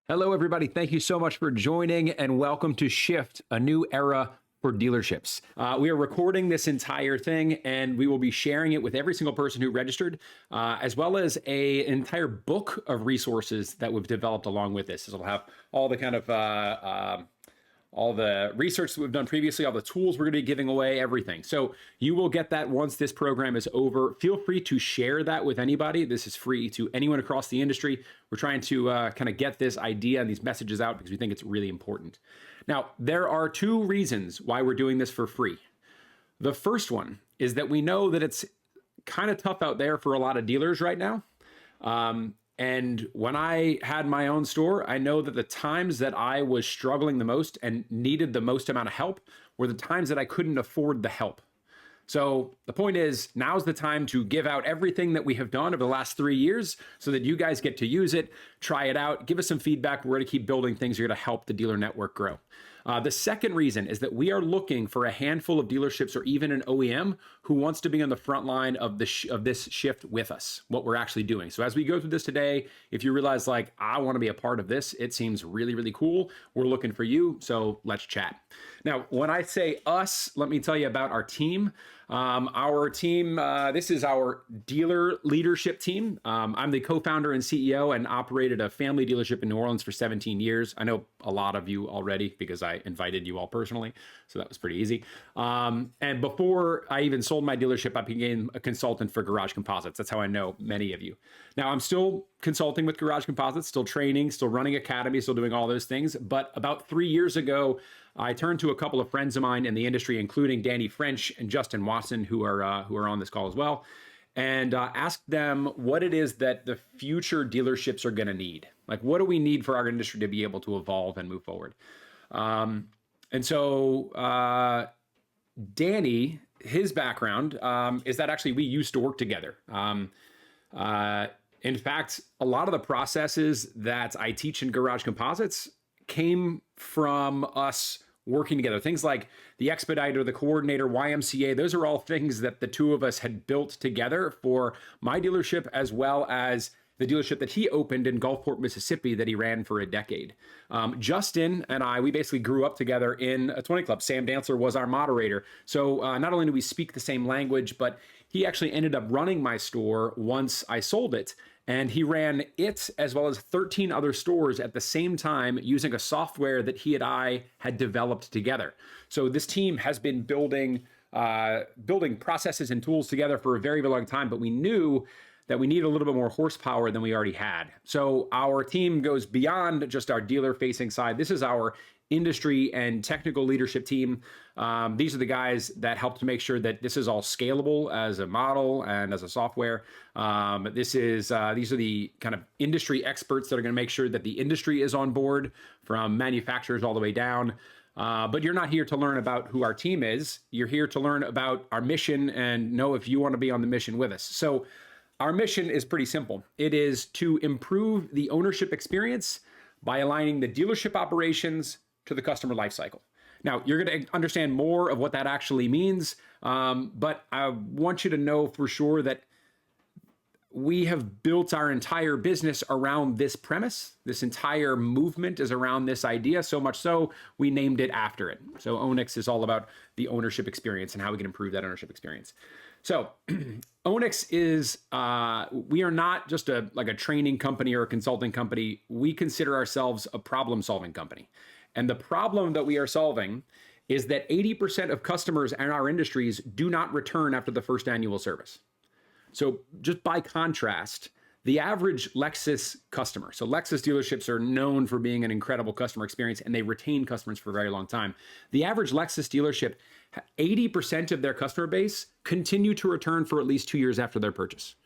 Hello, everybody. Thank you so much for joining and welcome to Shift, a new era for dealerships. We are recording this entire thing and we will be sharing it with every single person who registered, as well as an entire book of resources that we've developed along with this. This will have all the kind of all the research that we've done previously, all the tools we're going to be giving away, everything. So you will get that once this program is over. Feel free to share that with anybody. This is free to anyone across the industry. We're trying to kind of get this idea and these messages out because we think it's really important. Now, there are two reasons why we're doing this for free. The first one is that we know that it's kind of tough out there for a lot of dealers right now. And when I had my own store, I know that the times that I was struggling the most and needed the most amount of help were the times that I couldn't afford the help. So the point is, now's the time to give out everything that we have done over the last 3 years so that you guys get to use it, try it out, give us some feedback. We're going to keep building things here to help the dealer network grow. The second reason is that we are looking for a handful of dealerships or even an OEM who wants to be on the front line of this shift with us, what we're actually doing. So as we go through this today, if you realize like, I want to be a part of this, it seems really, really cool. We're looking for you. So let's chat. Now, when I say us, let me tell you about our team. Our team, this is our dealer leadership team. I'm the co-founder and CEO and operated a family dealership in New Orleans for 17 years. I know a lot of you already because I invited you all personally, so that was pretty easy. And before I even sold my dealership, I became a consultant for Garage Composites. That's how I know many of you. Now, I'm still consulting with Garage Composites, still training, still running academies, still doing all those things. But about 3 years ago, I turned to a couple of friends of mine in the industry, including Danny French and Justin Watson, who are on this call as well, and asked them what it is that the future dealerships are going to need. Like, what do we need for our industry to be able to evolve and move forward? And so Danny, his background is that actually we used to work together. In fact, a lot of the processes that I teach in Garage Composites came from us working together. Things like the expediter, the coordinator, YMCA, those are all things that the two of us had built together for my dealership as well as the dealership that he opened in Gulfport, Mississippi that he ran for a decade. Justin and I, we basically grew up together in a 20 club. Sam Dantzler was our moderator. So not only do we speak the same language, but he actually ended up running my store once I sold it. And he ran it as well as 13 other stores at the same time using a software that he and I had developed together. So this team has been building processes and tools together for a very, very long time, but we knew that we needed a little bit more horsepower than we already had. So our team goes beyond just our dealer-facing side. This is our industry and technical leadership team. These are the guys that help to make sure that this is all scalable as a model and as a software. These are the kind of industry experts that are going to make sure that the industry is on board from manufacturers all the way down. But you're not here to learn about who our team is. You're here to learn about our mission and know if you want to be on the mission with us. So our mission is pretty simple. It is to improve the ownership experience by aligning the dealership operations to the customer lifecycle. Now, you're going to understand more of what that actually means, but I want you to know for sure that we have built our entire business around this premise. This entire movement is around this idea, so much so we named it after it. So Ownex is all about the ownership experience and how we can improve that ownership experience. So Ownex is, we are not just a training company or a consulting company. We consider ourselves a problem-solving company. And the problem that we are solving is that 80% of customers in our industries do not return after the first annual service. So just by contrast, the average Lexus customer, so Lexus dealerships are known for being an incredible customer experience and they retain customers for a very long time. The average Lexus dealership, 80% of their customer base continue to return for at least 2 years after their purchase.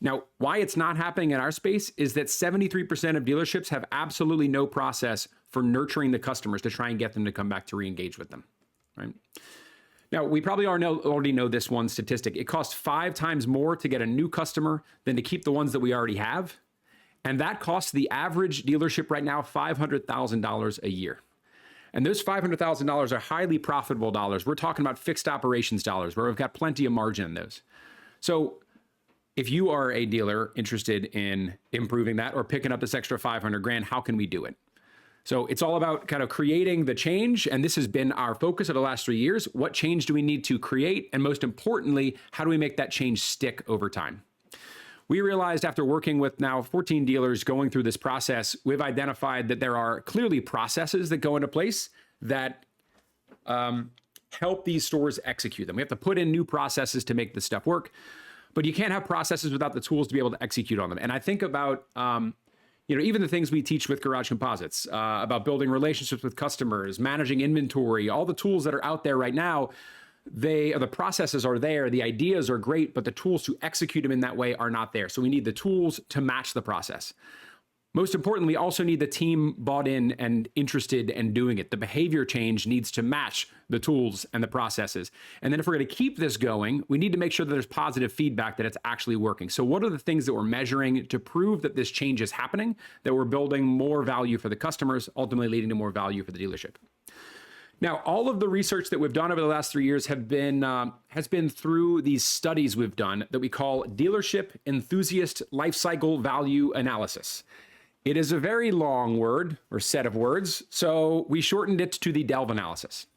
Now, why it's not happening in our space is that 73% of dealerships have absolutely no process for nurturing the customers to try and get them to come back to re-engage with them, right? Now, we probably already know this one statistic. It costs 5 times more to get a new customer than to keep the ones that we already have. And that costs the average dealership right now $500,000 a year. And those $500,000 are highly profitable dollars. We're talking about fixed operations dollars where we've got plenty of margin in those. So if you are a dealer interested in improving that or picking up this extra 500 grand, how can we do it? So it's all about kind of creating the change. And this has been our focus of the last 3 years. What change do we need to create? And most importantly, how do we make that change stick over time? We realized after working with now 14 dealers going through this process, we've identified that there are clearly processes that go into place that help these stores execute them. We have to put in new processes to make this stuff work, but you can't have processes without the tools to be able to execute on them. And I think about even the things we teach with Garage Composites, about building relationships with customers, managing inventory, all the tools that are out there right now, the processes are there, the ideas are great, but the tools to execute them in that way are not there. So we need the tools to match the process. Most importantly, we also need the team bought in and interested in doing it. The behavior change needs to match the tools and the processes. And then if we're going to keep this going, we need to make sure that there's positive feedback that it's actually working. So what are the things that we're measuring to prove that this change is happening, that we're building more value for the customers, ultimately leading to more value for the dealership? Now, all of the research that we've done over the last 3 years has been through these studies we've done that we call Dealership Enthusiast Lifecycle Value Analysis. It is a very long word or set of words, so we shortened it to the DELV analysis.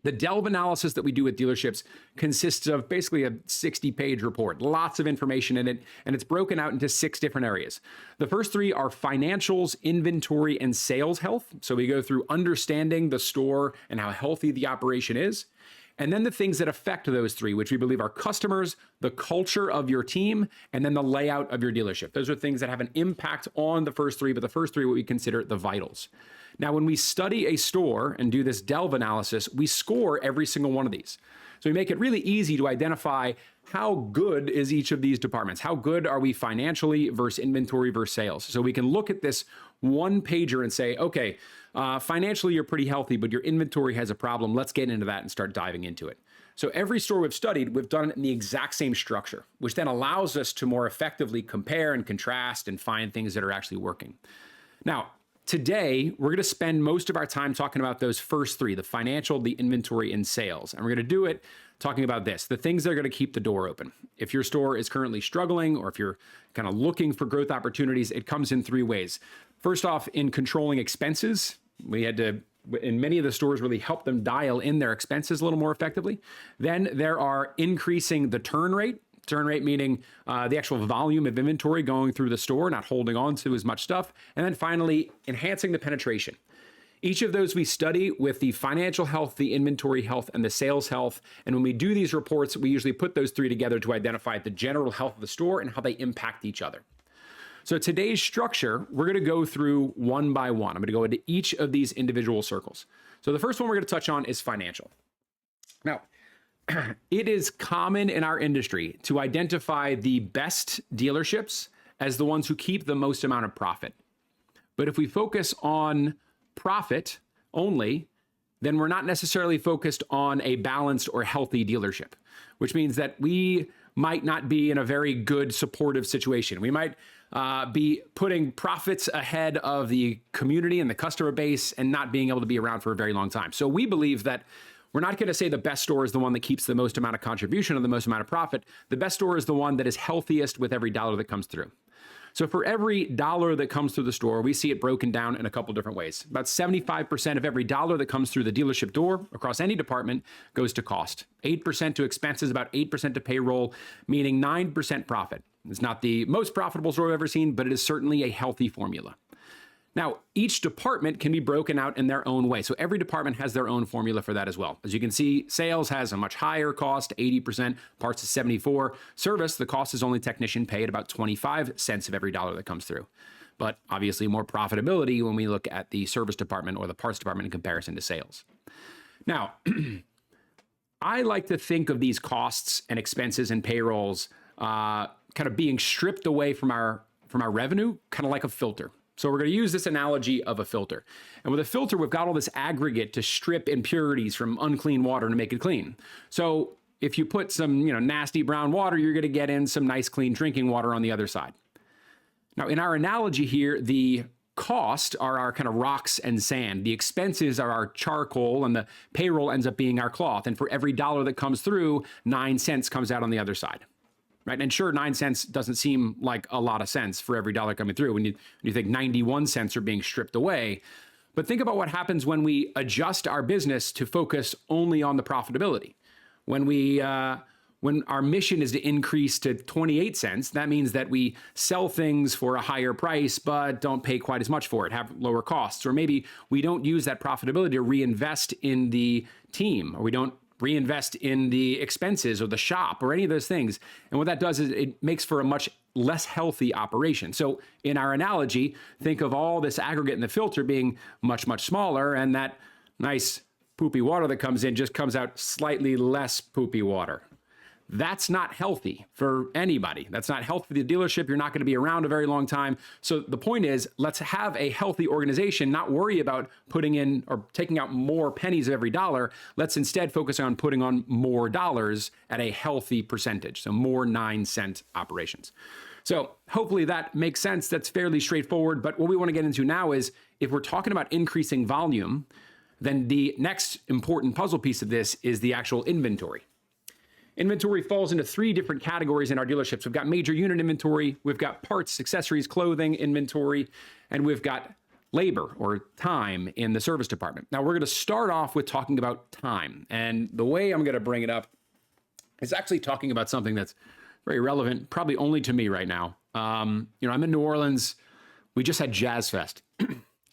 The DELV analysis that we do with dealerships consists of basically a 60-page report, lots of information in it, and it's broken out into 6 different areas. The first 3 are financials, inventory, and sales health. So we go through understanding the store and how healthy the operation is. And then the things that affect those 3, which we believe are customers, the culture of your team, and then the layout of your dealership. Those are things that have an impact on the first 3, but the first 3 are what we consider the vitals. Now, when we study a store and do this DELV analysis, we score every single one of these. So we make it really easy to identify how good is each of these departments. How good are we financially versus inventory versus sales? So we can look at this one pager and say, okay, financially you're pretty healthy, but your inventory has a problem. Let's get into that and start diving into it. So every store we've studied, we've done it in the exact same structure, which then allows us to more effectively compare and contrast and find things that are actually working. Now, today, we're going to spend most of our time talking about those first 3, the financial, the inventory, and sales. And we're going to do it talking about this, the things that are going to keep the door open. If your store is currently struggling, or if you're kind of looking for growth opportunities, it comes in 3 ways. First off, in controlling expenses, we had to, in many of the stores, really help them dial in their expenses a little more effectively. Then there are increasing the turn rate. Turn rate meaning the actual volume of inventory going through the store, not holding on to as much stuff. And then finally, enhancing the penetration. Each of those we study with the financial health, the inventory health, and the sales health. And when we do these reports, we usually put those 3 together to identify the general health of the store and how they impact each other. So today's structure, we're going to go through one by one. I'm going to go into each of these individual circles. So the first one we're going to touch on is financial. Now, it is common in our industry to identify the best dealerships as the ones who keep the most amount of profit. But if we focus on profit only, then we're not necessarily focused on a balanced or healthy dealership, which means that we might not be in a very good supportive situation. We might be putting profits ahead of the community and the customer base and not being able to be around for a very long time. So we believe that we're not going to say the best store is the one that keeps the most amount of contribution or the most amount of profit. The best store is the one that is healthiest with every dollar that comes through. So for every dollar that comes through the store, we see it broken down in a couple different ways. About 75% of every dollar that comes through the dealership door across any department goes to cost. 8% to expenses, about 8% to payroll, meaning 9% profit. It's not the most profitable store I've ever seen, but it is certainly a healthy formula. Now, each department can be broken out in their own way. So every department has their own formula for that as well. As you can see, sales has a much higher cost, 80%, parts is 74. Service, the cost is only technician pay at about 25 cents of every dollar that comes through. But obviously more profitability when we look at the service department or the parts department in comparison to sales. Now, I like to think of these costs and expenses and payrolls kind of being stripped away from our revenue, kind of like a filter. So we're going to use this analogy of a filter. And with a filter, we've got all this aggregate to strip impurities from unclean water to make it clean. So if you put some, nasty brown water, you're going to get in some nice clean drinking water on the other side. Now, in our analogy here, the cost are our kind of rocks and sand. The expenses are our charcoal, and the payroll ends up being our cloth. And for every dollar that comes through, 9 cents comes out on the other side. right? And sure, 9 cents doesn't seem like a lot of cents for every dollar coming through when you think 91 cents are being stripped away. But think about what happens when we adjust our business to focus only on the profitability. When our mission is to increase to 28 cents, that means that we sell things for a higher price, but don't pay quite as much for it, have lower costs. Or maybe we don't use that profitability to reinvest in the team, or we don't reinvest in the expenses or the shop or any of those things. And what that does is it makes for a much less healthy operation. So in our analogy, think of all this aggregate in the filter being much, much smaller, and that nice poopy water that comes in just comes out slightly less poopy water. That's not healthy for anybody. That's not healthy for the dealership. You're not going to be around a very long time. So the point is, let's have a healthy organization, not worry about putting in or taking out more pennies of every dollar. Let's instead focus on putting on more dollars at a healthy percentage. So more 9-cent operations. So hopefully that makes sense. That's fairly straightforward. But what we want to get into now is, if we're talking about increasing volume, then the next important puzzle piece of this is the actual inventory. Inventory falls into 3 different categories in our dealerships. We've got major unit inventory, we've got parts, accessories, clothing inventory, and we've got labor or time in the service department. Now we're going to start off with talking about time. And the way I'm going to bring it up is actually talking about something that's very relevant, probably only to me right now. I'm in New Orleans. We just had Jazz Fest.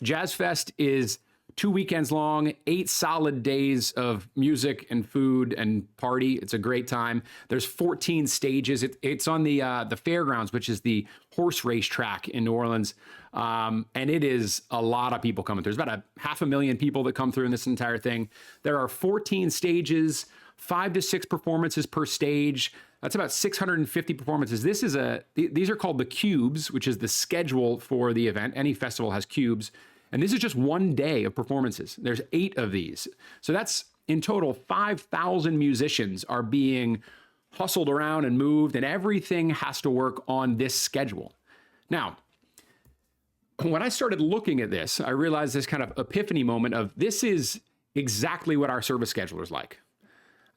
Jazz Fest is 2 weekends long, 8 solid days of music and food and party. It's a great time. There's 14 stages. It's on the fairgrounds, which is the horse race track in New Orleans. And it is a lot of people coming through. There's about 500,000 people that come through in this entire thing. There are 14 stages, 5 to 6 performances per stage. That's about 650 performances. These are called the cubes, which is the schedule for the event. Any festival has cubes. And this is just one day of performances. There's 8 of these. So that's in total 5,000 musicians are being hustled around and moved, and everything has to work on this schedule. Now, when I started looking at this, I realized this kind of epiphany moment of this is exactly what our service scheduler is like.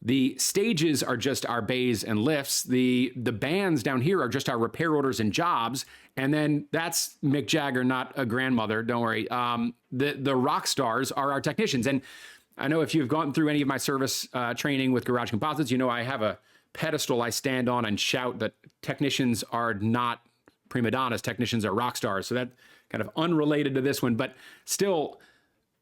The stages are just our bays and lifts. The bands down here are just our repair orders and jobs. And then that's Mick Jagger, not a grandmother. Don't worry. The rock stars are our technicians. And I know if you've gone through any of my service training with Garage Composites, you know I have a pedestal I stand on and shout that technicians are not prima donnas. Technicians are rock stars. So that kind of unrelated to this one, but still,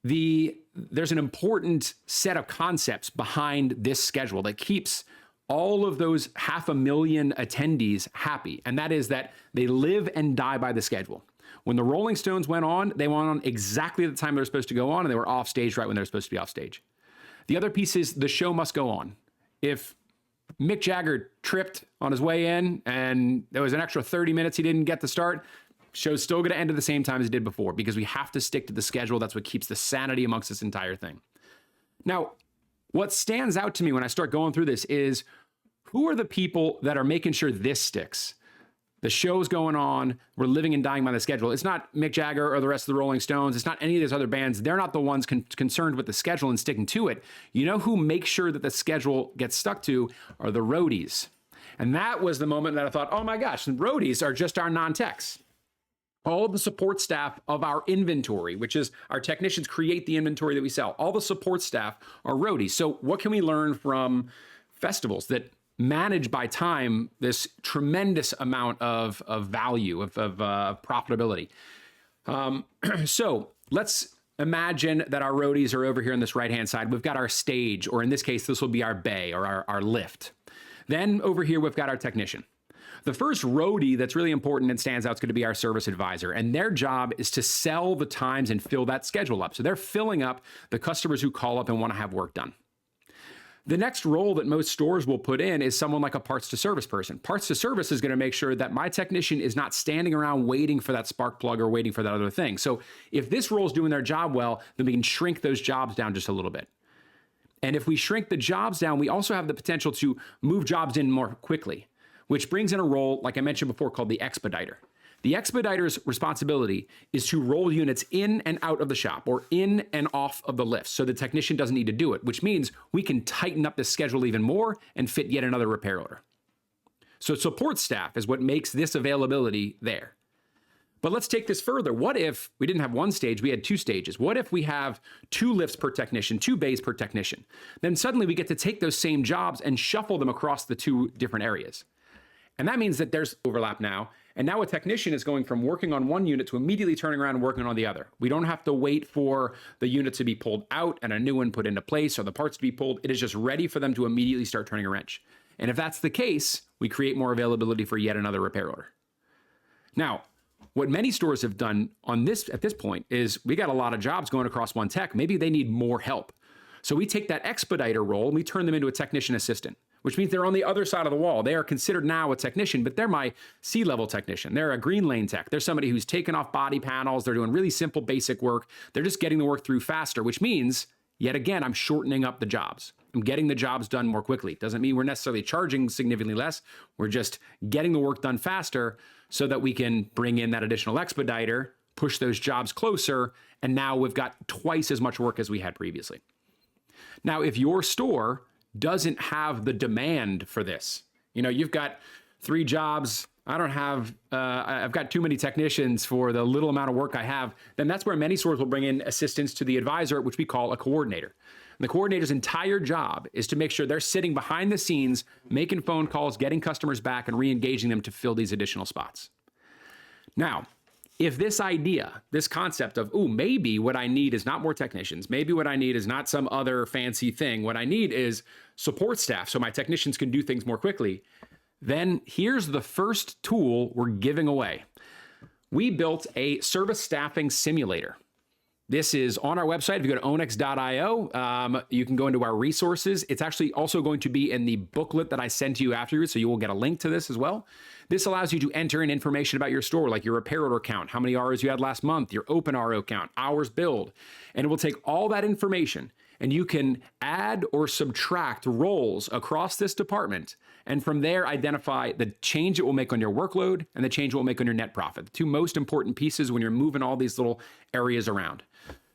there's an important set of concepts behind this schedule that keeps all of those 500,000 attendees happy. And that is that they live and die by the schedule. When the Rolling Stones went on, they went on exactly the time they were supposed to go on, and they were off stage right when they were supposed to be off stage. The other piece is the show must go on. If Mick Jagger tripped on his way in and there was an extra 30 minutes he didn't get to start, show's still going to end at the same time as it did before, because we have to stick to the schedule. That's what keeps the sanity amongst this entire thing. Now, what stands out to me when I start going through this is, who are the people that are making sure this sticks? The show's going on. We're living and dying by the schedule. It's not Mick Jagger or the rest of the Rolling Stones. It's not any of these other bands. They're not the ones concerned with the schedule and sticking to it. You know who makes sure that the schedule gets stuck to are the roadies. And that was the moment that I thought, oh my gosh, the roadies are just our non-techs. All the support staff of our inventory, which is our technicians create the inventory that we sell. All the support staff are roadies. So what can we learn from festivals that manage by time this tremendous amount of value, of profitability? So let's imagine that our roadies are over here on this right-hand side. We've got our stage, or in this case, this will be our bay or our lift. Then over here, we've got our technician. The first roadie that's really important and stands out is going to be our service advisor. And their job is to sell the times and fill that schedule up. So they're filling up the customers who call up and want to have work done. The next role that most stores will put in is someone like a parts to service person. Parts to service is going to make sure that my technician is not standing around waiting for that spark plug or waiting for that other thing. So if this role is doing their job well, then we can shrink those jobs down just a little bit. And if we shrink the jobs down, we also have the potential to move jobs in more quickly, which brings in a role, like I mentioned before, called the expediter. The expediter's responsibility is to roll units in and out of the shop or in and off of the lifts so the technician doesn't need to do it, which means we can tighten up the schedule even more and fit yet another repair order. So support staff is what makes this availability there. But let's take this further. What if we didn't have one stage, we had two stages? What if we have 2 lifts per technician, 2 bays per technician? Then suddenly we get to take those same jobs and shuffle them across the 2 different areas. And that means that there's overlap now. And now a technician is going from working on one unit to immediately turning around and working on the other. We don't have to wait for the unit to be pulled out and a new one put into place or the parts to be pulled. It is just ready for them to immediately start turning a wrench. And if that's the case, we create more availability for yet another repair order. Now, what many stores have done at this point is we got a lot of jobs going across one tech. Maybe they need more help. So we take that expediter role and we turn them into a technician assistant, which means they're on the other side of the wall. They are considered now a technician, but they're my C-level technician. They're a green lane tech. They're somebody who's taken off body panels. They're doing really simple, basic work. They're just getting the work through faster, which means, yet again, I'm shortening up the jobs. I'm getting the jobs done more quickly. Doesn't mean we're necessarily charging significantly less. We're just getting the work done faster so that we can bring in that additional expediter, push those jobs closer, and now we've got twice as much work as we had previously. Now, if your store doesn't have the demand for this, you've got 3 jobs, I've got too many technicians for the little amount of work I have, then that's where many stores will bring in assistance to the advisor, which we call a coordinator. And the coordinator's entire job is to make sure they're sitting behind the scenes, making phone calls, getting customers back, and re-engaging them to fill these additional spots. Now, if this idea, this concept of, maybe what I need is not more technicians, maybe what I need is not some other fancy thing, what I need is support staff so my technicians can do things more quickly, then here's the first tool we're giving away. We built a service staffing simulator. This is on our website. If you go to ownex.io, you can go into our resources. It's actually also going to be in the booklet that I sent to you afterwards, so you will get a link to this as well. This allows you to enter in information about your store, like your repair order count, how many ROs you had last month, your open RO count, hours billed. And it will take all that information and you can add or subtract roles across this department. And from there, identify the change it will make on your workload and the change it will make on your net profit. The 2 most important pieces when you're moving all these little areas around.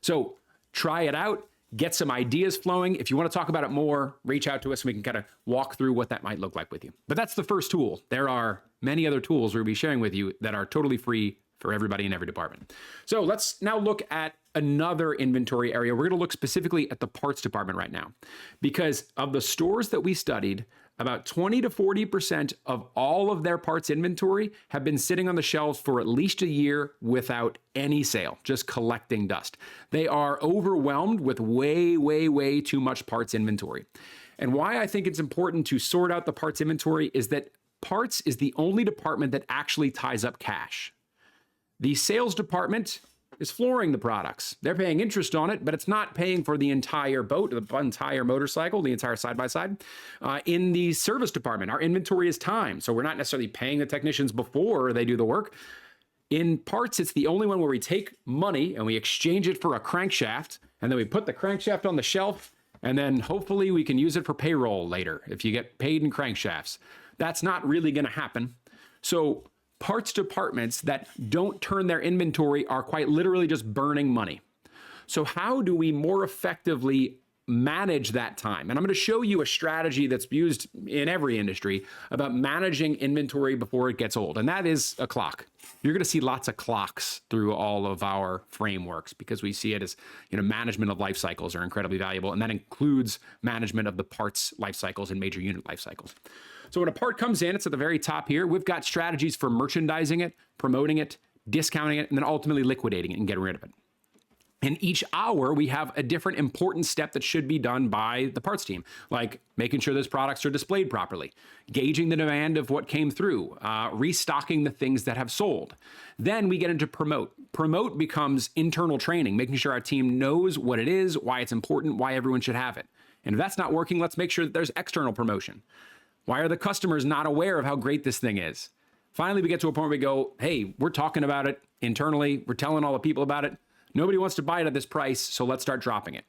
So try it out, get some ideas flowing. If you want to talk about it more, reach out to us and we can kind of walk through what that might look like with you. But that's the first tool. There are many other tools we'll be sharing with you that are totally free for everybody in every department. So let's now look at another inventory area. We're going to look specifically at the parts department right now, because of the stores that we studied, about 20 to 40% of all of their parts inventory have been sitting on the shelves for at least a year without any sale, just collecting dust. They are overwhelmed with way, way, way too much parts inventory. And why I think it's important to sort out the parts inventory is that parts is the only department that actually ties up cash. The sales department is flooring the products. They're paying interest on it, but it's not paying for the entire boat, the entire motorcycle, the entire side-by-side. In the service department, our inventory is time, so we're not necessarily paying the technicians before they do the work. In parts, it's the only one where we take money and we exchange it for a crankshaft, and then we put the crankshaft on the shelf, and then hopefully we can use it for payroll later if you get paid in crankshafts. That's not really going to happen. So parts departments that don't turn their inventory are quite literally just burning money. So how do we more effectively manage that time? And I'm going to show you a strategy that's used in every industry about managing inventory before it gets old. And that is a clock. You're going to see lots of clocks through all of our frameworks because we see it as, management of life cycles are incredibly valuable. And that includes management of the parts life cycles and major unit life cycles. So when a part comes in, it's at the very top here. We've got strategies for merchandising it, promoting it, discounting it, and then ultimately liquidating it and getting rid of it. In each hour, we have a different important step that should be done by the parts team, like making sure those products are displayed properly, gauging the demand of what came through, restocking the things that have sold. Then we get into promote. Promote becomes internal training, making sure our team knows what it is, why it's important, why everyone should have it. And if that's not working, let's make sure that there's external promotion. Why are the customers not aware of how great this thing is? Finally, we get to a point where we go, hey, we're talking about it internally. We're telling all the people about it. Nobody wants to buy it at this price, so let's start dropping it.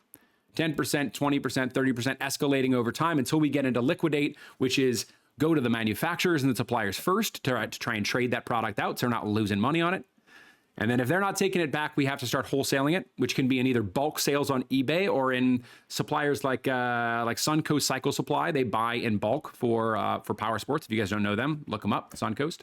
10%, 20%, 30% escalating over time until we get into liquidate, which is go to the manufacturers and the suppliers first to try and trade that product out so we're not losing money on it. And then if they're not taking it back, we have to start wholesaling it, which can be in either bulk sales on eBay or in suppliers like Suncoast Cycle Supply. They buy in bulk for power sports. If you guys don't know them, look them up, Suncoast.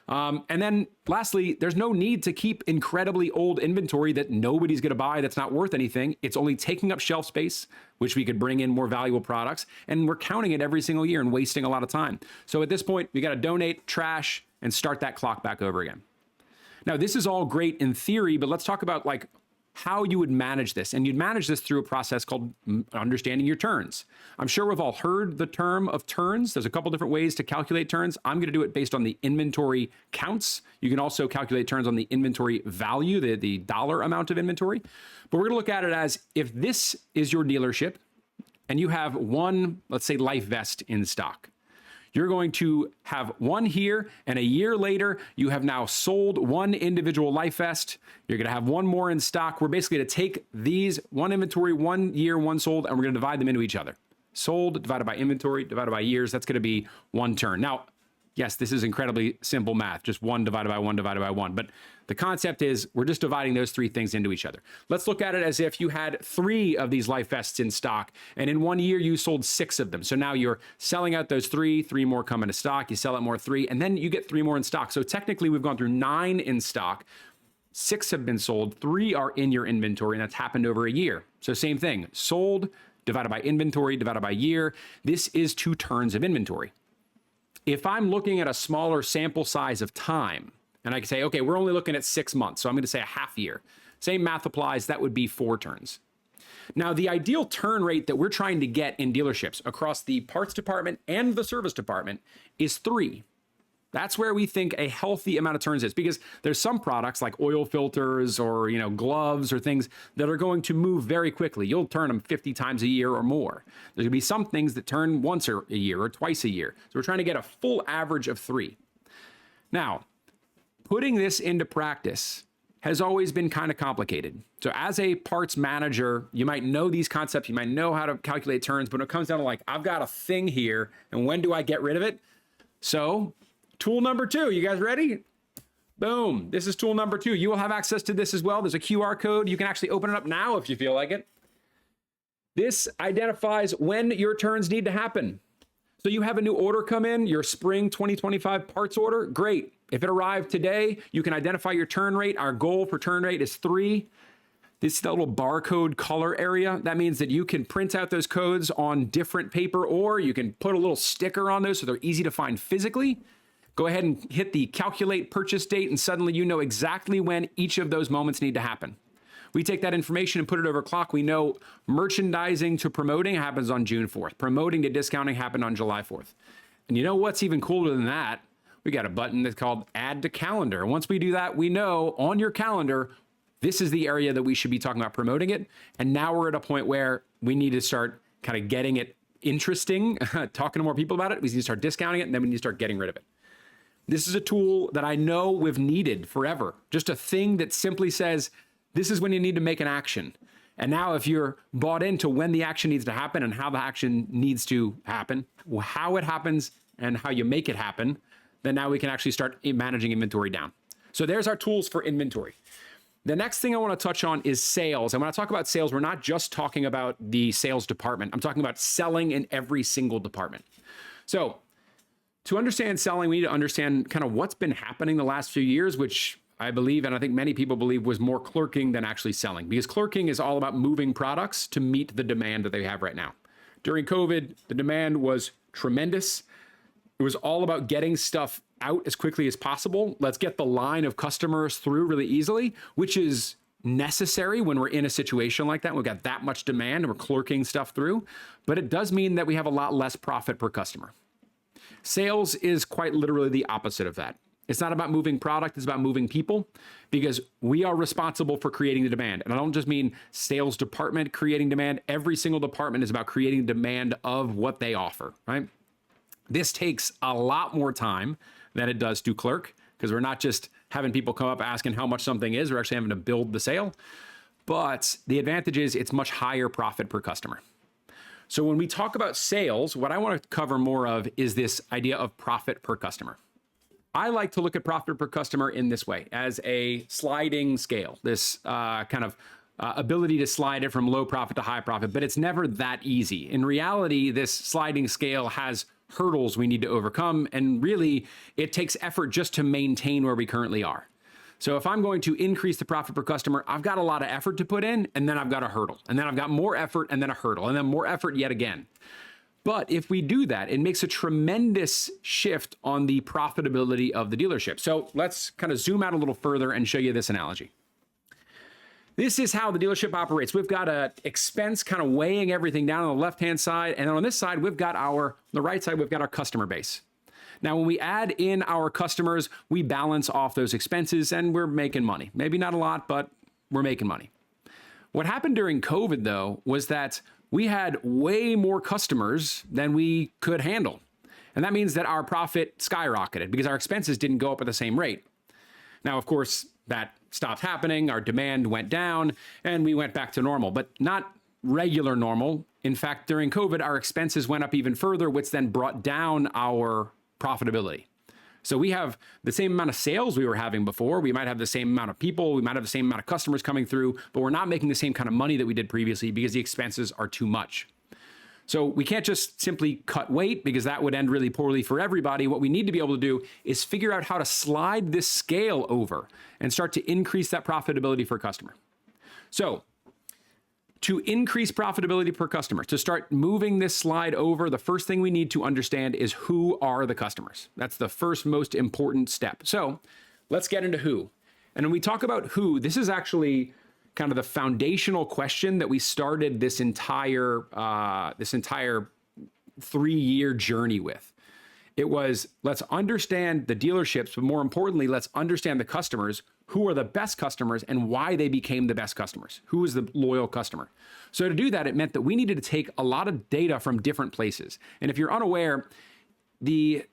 And then lastly, there's no need to keep incredibly old inventory that nobody's going to buy that's not worth anything. It's only taking up shelf space, which we could bring in more valuable products. And we're counting it every single year and wasting a lot of time. So at this point, we got to donate, trash, and start that clock back over again. Now, this is all great in theory, but let's talk about like how you would manage this. And you'd manage this through a process called understanding your turns. I'm sure we've all heard the term of turns. There's a couple different ways to calculate turns. I'm going to do it based on the inventory counts. You can also calculate turns on the inventory value, the dollar amount of inventory. But we're going to look at it as if this is your dealership and you have one, let's say, life vest in stock. You're going to have one here, and a year later, you have now sold one individual life vest. You're going to have one more in stock. We're basically going to take these, one inventory, 1 year, one sold, and we're going to divide them into each other. Sold divided by inventory divided by years. That's going to be one turn. Now, yes, this is incredibly simple math, just 1 divided by 1 divided by 1. But the concept is we're just dividing those three things into each other. Let's look at it as if you had 3 of these life vests in stock, and in 1 year you sold 6 of them. So now you're selling out those 3 more come into stock, you sell out more 3, and then you get 3 more in stock. So technically we've gone through 9 in stock, 6 have been sold, 3 are in your inventory, and that's happened over a year. So same thing, sold divided by inventory divided by year. This is 2 turns of inventory. If I'm looking at a smaller sample size of time, and I can say, okay, we're only looking at 6 months, so I'm going to say a half year. Same math applies, that would be 4 turns. Now, the ideal turn rate that we're trying to get in dealerships across the parts department and the service department is 3. That's where we think a healthy amount of turns is, because there's some products like oil filters or, gloves or things that are going to move very quickly. You'll turn them 50 times a year or more. There's gonna be some things that turn once a year or twice a year. So we're trying to get a full average of 3. Now, putting this into practice has always been kind of complicated. So as a parts manager, you might know these concepts, you might know how to calculate turns, but when it comes down to like, I've got a thing here, and when do I get rid of it? So tool number 2, you guys ready? Boom, this is tool number 2. You will have access to this as well. There's a QR code. You can actually open it up now if you feel like it. This identifies when your turns need to happen. So you have a new order come in, your spring 2025 parts order, great. If it arrived today, you can identify your turn rate. Our goal for turn rate is 3. This is the little barcode color area. That means that you can print out those codes on different paper, or you can put a little sticker on those so they're easy to find physically. Go ahead and hit the calculate purchase date, and suddenly you know exactly when each of those moments need to happen. We take that information and put it over a clock. We know merchandising to promoting happens on June 4th. Promoting to discounting happened on July 4th. And you know what's even cooler than that? We got a button that's called add to calendar. And once we do that, we know on your calendar, this is the area that we should be talking about promoting it. And now we're at a point where we need to start kind of getting it interesting, talking to more people about it. We need to start discounting it, and then we need to start getting rid of it. This is a tool that I know we've needed forever. Just a thing that simply says, this is when you need to make an action. And now if you're bought into when the action needs to happen and how the action needs to happen, how it happens and how you make it happen, then now we can actually start managing inventory down. So there's our tools for inventory. The next thing I want to touch on is sales. And when I talk about sales, we're not just talking about the sales department. I'm talking about selling in every single department. So to understand selling, we need to understand kind of what's been happening the last few years, which I believe, and I think many people believe, was more clerking than actually selling, because clerking is all about moving products to meet the demand that they have right now. During COVID, the demand was tremendous. It was all about getting stuff out as quickly as possible. Let's get the line of customers through really easily, which is necessary when we're in a situation like that. We've got that much demand and we're clerking stuff through, but it does mean that we have a lot less profit per customer. Sales is quite literally the opposite of that. It's not about moving product, it's about moving people, because we are responsible for creating the demand. And I don't just mean sales department creating demand. Every single department is about creating demand of what they offer, right? This takes a lot more time than it does to clerk, because we're not just having people come up asking how much something is, we're actually having to build the sale. But the advantage is it's much higher profit per customer. So when we talk about sales, what I want to cover more of is this idea of profit per customer. I like to look at profit per customer in this way, as a sliding scale, this kind of ability to slide it from low profit to high profit, but it's never that easy. In reality, this sliding scale has hurdles we need to overcome, and really it takes effort just to maintain where we currently are. So if I'm going to increase the profit per customer, I've got a lot of effort to put in, and then I've got a hurdle, and then I've got more effort, and then a hurdle, and then more effort yet again. But if we do that, it makes a tremendous shift on the profitability of the dealership. So let's kind of zoom out a little further and show you this analogy. This is how the dealership operates. We've got an expense kind of weighing everything down on the left-hand side, and then on this side, we've got on the right side, we've got our customer base. Now, when we add in our customers, we balance off those expenses and we're making money. Maybe not a lot, but we're making money. What happened during COVID, though, was that we had way more customers than we could handle. And that means that our profit skyrocketed because our expenses didn't go up at the same rate. Now, of course, that stopped happening. Our demand went down and we went back to normal, but not regular normal. In fact, during COVID, our expenses went up even further, which then brought down our profitability. So we have the same amount of sales we were having before. We might have the same amount of people. We might have the same amount of customers coming through, but we're not making the same kind of money that we did previously because the expenses are too much. So we can't just simply cut weight because that would end really poorly for everybody. What we need to be able to do is figure out how to slide this scale over and start to increase that profitability for a customer. So to increase profitability per customer, to start moving this slide over, the first thing we need to understand is who are the customers. That's the first most important step. So let's get into who. And when we talk about who, this is actually kind of the foundational question that we started this entire 3-year journey with. It was, let's understand the dealerships, but more importantly, let's understand the customers. Who are the best customers and why they became the best customers? Who is the loyal customer? So to do that, it meant that we needed to take a lot of data from different places. And if you're unaware, the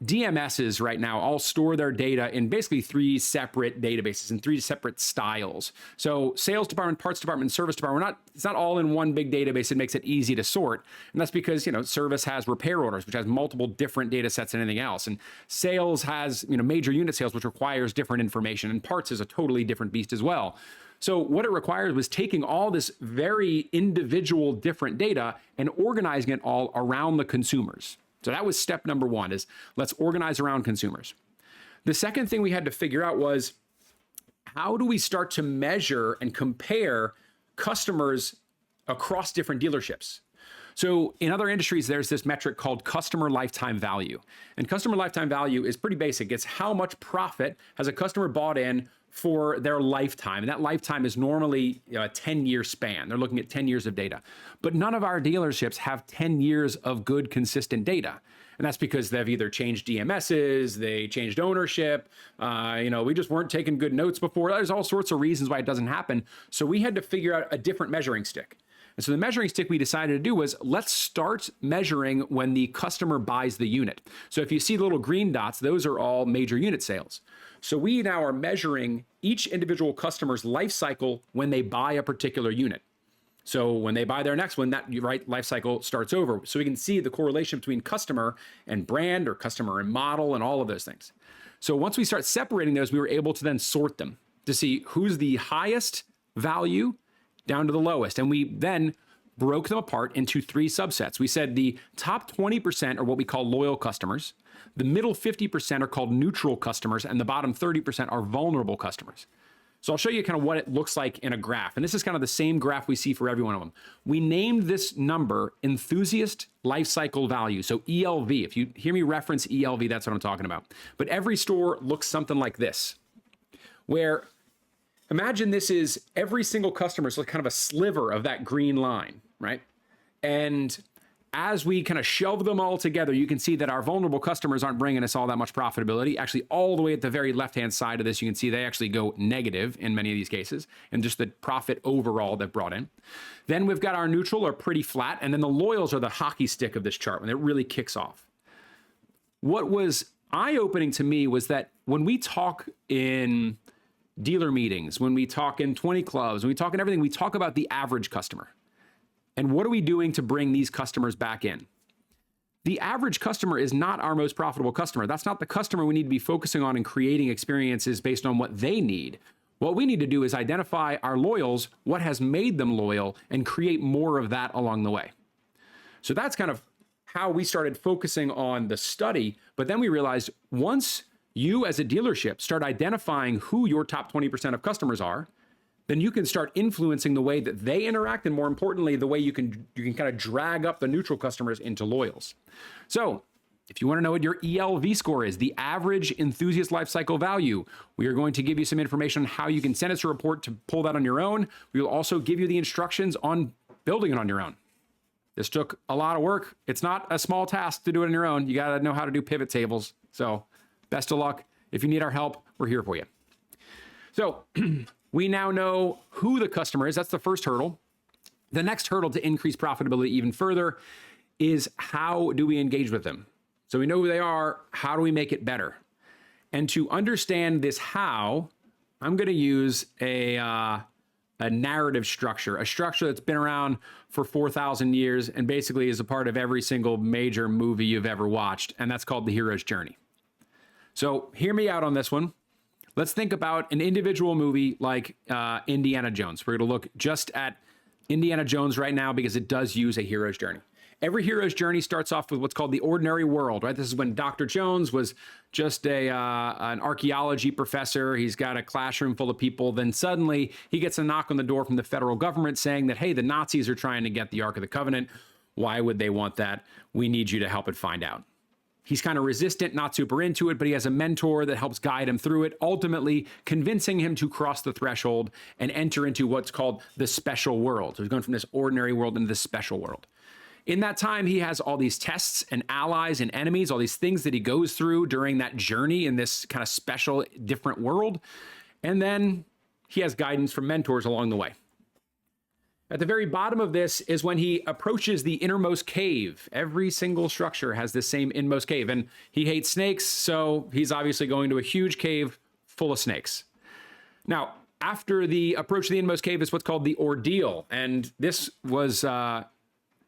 DMSs right now all store their data in basically 3 separate databases and 3 separate styles. So sales department, parts department, service department, it's not all in one big database. It makes it easy to sort. And that's because, service has repair orders, which has multiple different data sets than anything else. And sales has, major unit sales, which requires different information. And parts is a totally different beast as well. So what it required was taking all this very individual different data and organizing it all around the consumers. So that was step number 1, is let's organize around consumers. The second thing we had to figure out was, how do we start to measure and compare customers across different dealerships? So in other industries, there's this metric called customer lifetime value. And customer lifetime value is pretty basic. It's how much profit has a customer bought in for their lifetime. And that lifetime is normally a 10-year span. They're looking at 10 years of data. But none of our dealerships have 10 years of good, consistent data. And that's because they've either changed DMSs, they changed ownership, we just weren't taking good notes before. There's all sorts of reasons why it doesn't happen. So we had to figure out a different measuring stick. And so the measuring stick we decided to do was, let's start measuring when the customer buys the unit. So if you see the little green dots, those are all major unit sales. So we now are measuring each individual customer's life cycle when they buy a particular unit. So when they buy their next one, that life cycle starts over. So we can see the correlation between customer and brand, or customer and model, and all of those things. So once we start separating those, we were able to then sort them to see who's the highest value down to the lowest. And we then broke them apart into 3 subsets. We said the top 20% are what we call loyal customers. The middle 50% are called neutral customers, and the bottom 30% are vulnerable customers. So I'll show you kind of what it looks like in a graph. And this is kind of the same graph we see for every one of them. We named this number Enthusiast Lifecycle Value, so ELV. If you hear me reference ELV, that's what I'm talking about. But every store looks something like this, where imagine this is every single customer, so kind of a sliver of that green line, right? And as we kind of shove them all together, you can see that our vulnerable customers aren't bringing us all that much profitability. Actually, all the way at the very left-hand side of this, you can see they actually go negative in many of these cases, and just the profit overall they've brought in. Then we've got our neutral, or pretty flat, and then the loyals are the hockey stick of this chart when it really kicks off. What was eye-opening to me was that when we talk in dealer meetings, when we talk in 20 clubs, when we talk in everything, we talk about the average customer. And what are we doing to bring these customers back in? the average customer is not our most profitable customer. That's not the customer we need to be focusing on and creating experiences based on what they need. What we need to do is identify our loyals, what has made them loyal, and create more of that along the way. So that's kind of how we started focusing on the study. But then we realized once you as a dealership start identifying who your top 20% of customers are, then you can start influencing the way that they interact, and more importantly, the way you can kind of drag up the neutral customers into loyals. So if you want to know what your ELV score is, the average enthusiast lifecycle value, we are going to give you some information on how you can send us a report to pull that on your own. We will also give you the instructions on building it on your own. This took a lot of work. It's not a small task to do it on your own. You got to know how to do pivot tables. So best of luck. If you need our help, we're here for you. So we now know who the customer is. That's the first hurdle. The next hurdle to increase profitability even further is how do we engage with them? So we know who they are. How do we make it better? And to understand this how, I'm going to use a narrative structure, a structure that's been around for 4,000 years and basically is a part of every single major movie you've ever watched. And that's called the hero's journey. So hear me out on this one. Let's think about an individual movie like Indiana Jones. We're going to look just at Indiana Jones right now because it does use a hero's journey. Every hero's journey starts off with what's called the ordinary world, right? This is when Dr. Jones was just an archaeology professor. He's got a classroom full of people. Then suddenly he gets a knock on the door from the federal government saying that, hey, the Nazis are trying to get the Ark of the Covenant. Why would they want that? We need you to help it find out. He's kind of resistant, not super into it, but he has a mentor that helps guide him through it, ultimately convincing him to cross the threshold and enter into what's called the special world. So he's going from this ordinary world into this special world. In that time, he has all these tests and allies and enemies, all these things that he goes through during that journey in this kind of special, different world. And then he has guidance from mentors along the way. At the very bottom of this is when he approaches the innermost cave. Every single structure has this same innermost cave, and he hates snakes, so he's obviously going to a huge cave full of snakes. Now, after the approach to the innermost cave is what's called the ordeal, and this was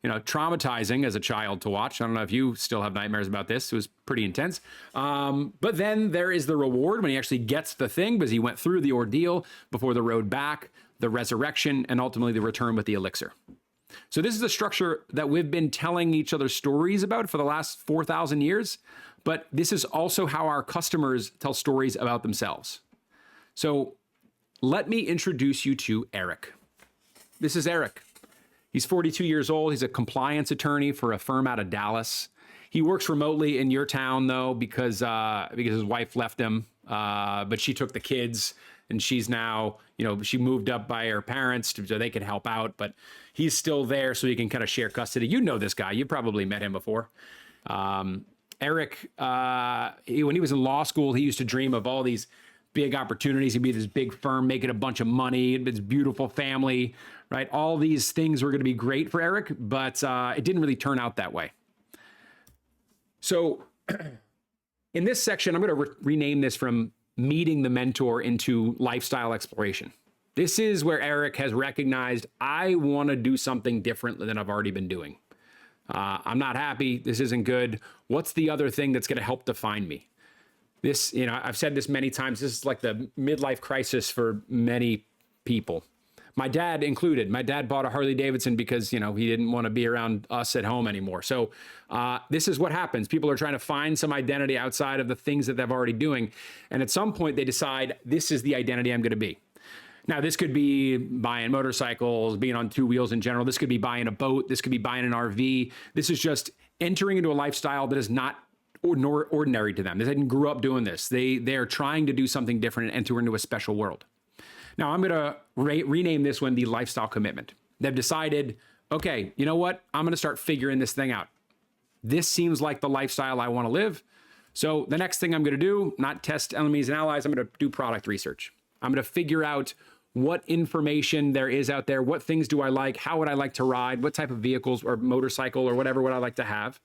traumatizing as a child to watch. I don't know if you still have nightmares about this. It was pretty intense. But then there is the reward when he actually gets the thing because he went through the ordeal before the road back, the resurrection, and ultimately the return with the elixir. So this is a structure that we've been telling each other stories about for the last 4,000 years, but this is also how our customers tell stories about themselves. So let me introduce you to Eric. This is Eric. He's 42 years old. He's a compliance attorney for a firm out of Dallas. He works remotely in your town, though, because his wife left him, but she took the kids, and she's now, she moved up by her parents so they could help out, but he's still there so he can kind of share custody. You know this guy. You've probably met him before. Eric, when he was in law school, he used to dream of all these big opportunities. He'd be this big firm making a bunch of money, his beautiful family, right? All these things were going to be great for Eric, but it didn't really turn out that way. So in this section, I'm going to rename this from meeting the mentor into lifestyle exploration. This is where Eric has recognized, I want to do something different than I've already been doing. I'm not happy. This isn't good. What's the other thing that's going to help define me? This, I've said this many times, this is like the midlife crisis for many people. My dad included. My dad bought a Harley Davidson because, he didn't want to be around us at home anymore. So this is what happens. People are trying to find some identity outside of the things that they're already doing. And at some point they decide, this is the identity I'm going to be. Now, this could be buying motorcycles, being on two wheels in general. This could be buying a boat. This could be buying an RV. This is just entering into a lifestyle that is not ordinary to them. They didn't grow up doing this. They're trying to do something different and enter into a special world. Now, I'm going to rename this one the lifestyle commitment. They've decided, okay, you know what? I'm going to start figuring this thing out. This seems like the lifestyle I want to live. So the next thing I'm going to do, not test enemies and allies, I'm going to do product research. I'm going to figure out what information there is out there. What things do I like? How would I like to ride? What type of vehicles or motorcycle or whatever would I like to have?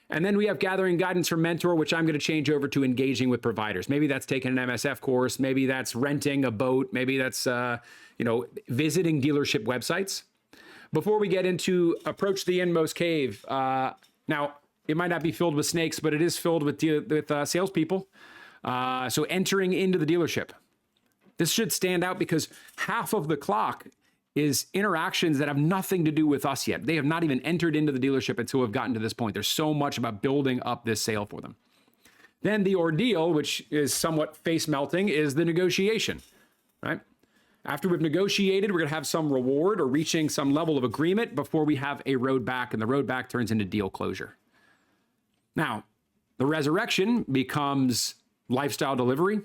And then we have gathering guidance from mentor, which I'm going to change over to engaging with providers. Maybe that's taking an MSF course. Maybe that's renting a boat. Maybe that's, visiting dealership websites. Before we get into approach the inmost cave. Now, it might not be filled with snakes, but it is filled with salespeople. So entering into the dealership. This should stand out because half of the clock is interactions that have nothing to do with us yet. They have not even entered into the dealership until we've gotten to this point. There's so much about building up this sale for them. Then the ordeal, which is somewhat face melting, is the negotiation, right? After we've negotiated, we're going to have some reward or reaching some level of agreement before we have a road back, and the road back turns into deal closure. Now, the resurrection becomes lifestyle delivery.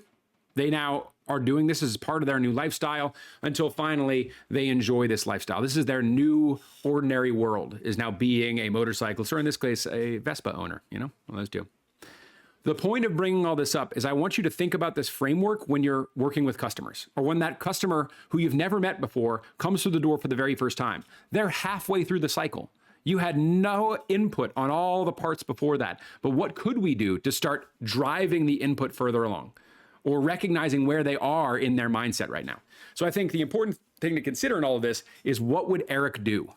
They now are doing this as part of their new lifestyle until finally they enjoy this lifestyle. This is their new ordinary world, is now being a motorcyclist, or in this case, a Vespa owner, one of those two. The point of bringing all this up is I want you to think about this framework when you're working with customers, or when that customer who you've never met before comes through the door for the very first time. They're halfway through the cycle. You had no input on all the parts before that. But what could we do to start driving the input further along, or recognizing where they are in their mindset right now? So I think the important thing to consider in all of this is, what would Eric do?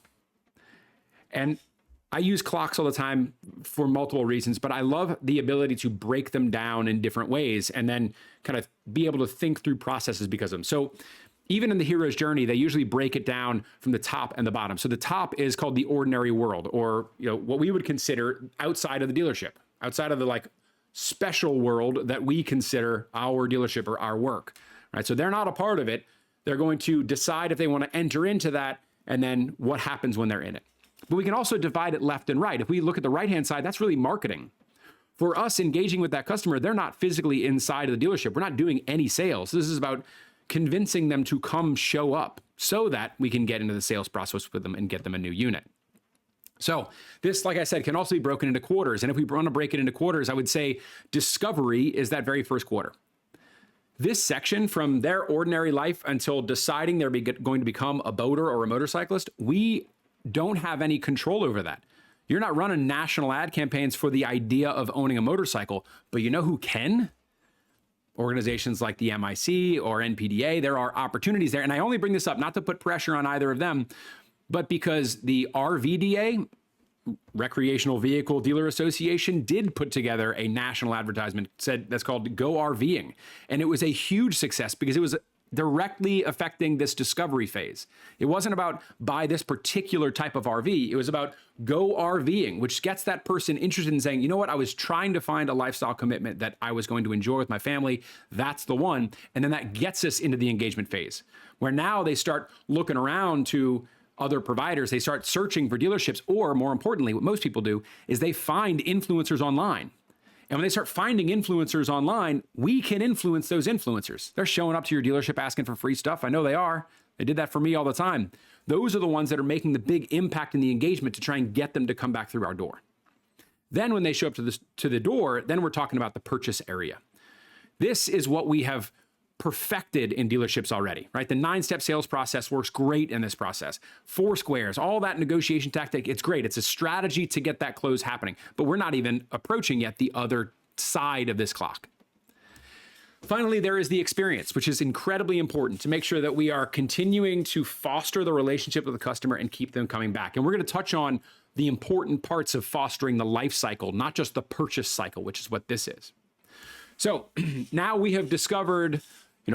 And I use clocks all the time for multiple reasons, but I love the ability to break them down in different ways and then kind of be able to think through processes because of them. So even in the hero's journey, they usually break it down from the top and the bottom. So the top is called the ordinary world, or what we would consider outside of the dealership, outside of the special world that we consider our dealership or our work, right? So they're not a part of it. They're going to decide if they want to enter into that, and then what happens when they're in it. But we can also divide it left and right. If we look at the right-hand side, that's really marketing. For us engaging with that customer, they're not physically inside of the dealership. We're not doing any sales. This is about convincing them to come show up so that we can get into the sales process with them and get them a new unit. So this, like I said, can also be broken into quarters. And if we want to break it into quarters, I would say discovery is that very first quarter. This section, from their ordinary life until deciding they're going to become a boater or a motorcyclist, we don't have any control over that. You're not running national ad campaigns for the idea of owning a motorcycle, but you know who can? Organizations like the MIC or NPDA. There are opportunities there. And I only bring this up not to put pressure on either of them, but because the RVDA, Recreational Vehicle Dealer Association, did put together a national advertisement that's called Go RVing. And it was a huge success because it was directly affecting this discovery phase. It wasn't about buy this particular type of RV. It was about go RVing, which gets that person interested in saying, you know what, I was trying to find a lifestyle commitment that I was going to enjoy with my family. That's the one. And then that gets us into the engagement phase, where now they start looking around to other providers. They start searching for dealerships, or more importantly, what most people do is they find influencers online. And when they start finding influencers online, we can influence those influencers. They're showing up to your dealership asking for free stuff. I know they are. They did that for me all the time. Those are the ones that are making the big impact in the engagement to try and get them to come back through our door. Then when they show up to the door, then we're talking about the purchase area. This is what we have perfected in dealerships already, right? The 9-step sales process works great in this process. 4 squares, all that negotiation tactic, it's great. It's a strategy to get that close happening, but we're not even approaching yet the other side of this clock. Finally, there is the experience, which is incredibly important to make sure that we are continuing to foster the relationship with the customer and keep them coming back. And we're going to touch on the important parts of fostering the life cycle, not just the purchase cycle, which is what this is. So now we have discovered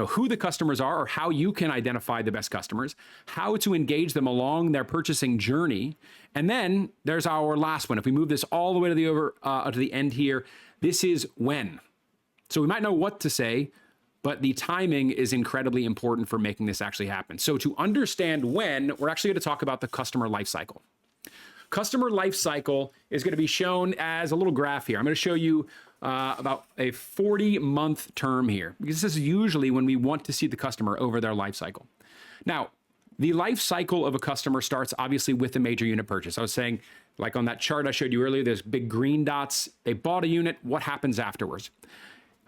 who the customers are, or how you can identify the best customers, how to engage them along their purchasing journey. And then there's our last one. If we move this all the way to the end here, this is when. So we might know what to say, but the timing is incredibly important for making this actually happen. So to understand when, we're actually going to talk about the customer lifecycle. Customer lifecycle is going to be shown as a little graph here. I'm going to show you about a 40-month term here, because this is usually when we want to see the customer over their life cycle. Now, the life cycle of a customer starts obviously with a major unit purchase. I was saying, like on that chart I showed you earlier, there's big green dots. They bought a unit. What happens afterwards?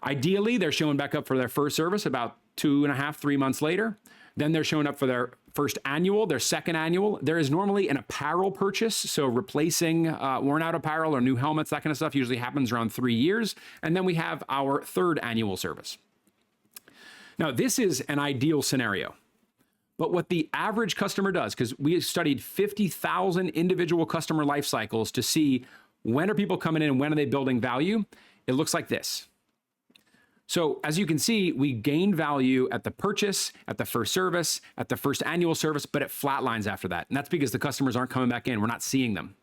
Ideally, they're showing back up for their first service about 2.5, 3 months later. Then they're showing up for their first annual, their second annual. There is normally an apparel purchase, so replacing worn out apparel or new helmets, that kind of stuff usually happens around 3 years. And then we have our third annual service. Now, this is an ideal scenario. But what the average customer does, because we studied 50,000 individual customer life cycles to see when are people coming in and when are they building value? It looks like this. So as you can see, we gained value at the purchase, at the first service, at the first annual service, but it flatlines after that. And that's because the customers aren't coming back in. We're not seeing them.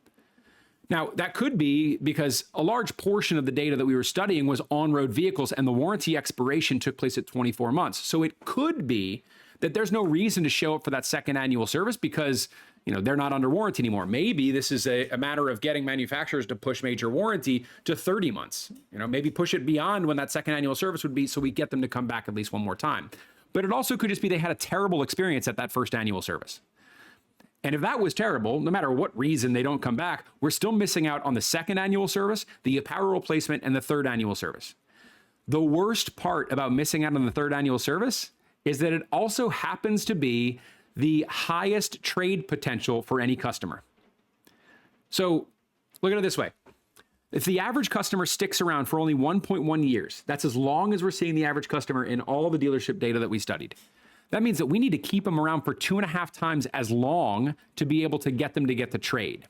Now, that could be because a large portion of the data that we were studying was on-road vehicles and the warranty expiration took place at 24 months. So it could be that there's no reason to show up for that second annual service because they're not under warranty anymore. Maybe this is a matter of getting manufacturers to push major warranty to 30 months. Maybe push it beyond when that second annual service would be so we get them to come back at least one more time. But it also could just be they had a terrible experience at that first annual service. And if that was terrible, no matter what reason they don't come back, we're still missing out on the second annual service, the apparel replacement, and the third annual service. The worst part about missing out on the third annual service is that it also happens to be the highest trade potential for any customer. So look at it this way. If the average customer sticks around for only 1.1 years, that's as long as we're seeing the average customer in all the dealership data that we studied. That means that we need to keep them around for 2.5 times as long to be able to get them to get the trade.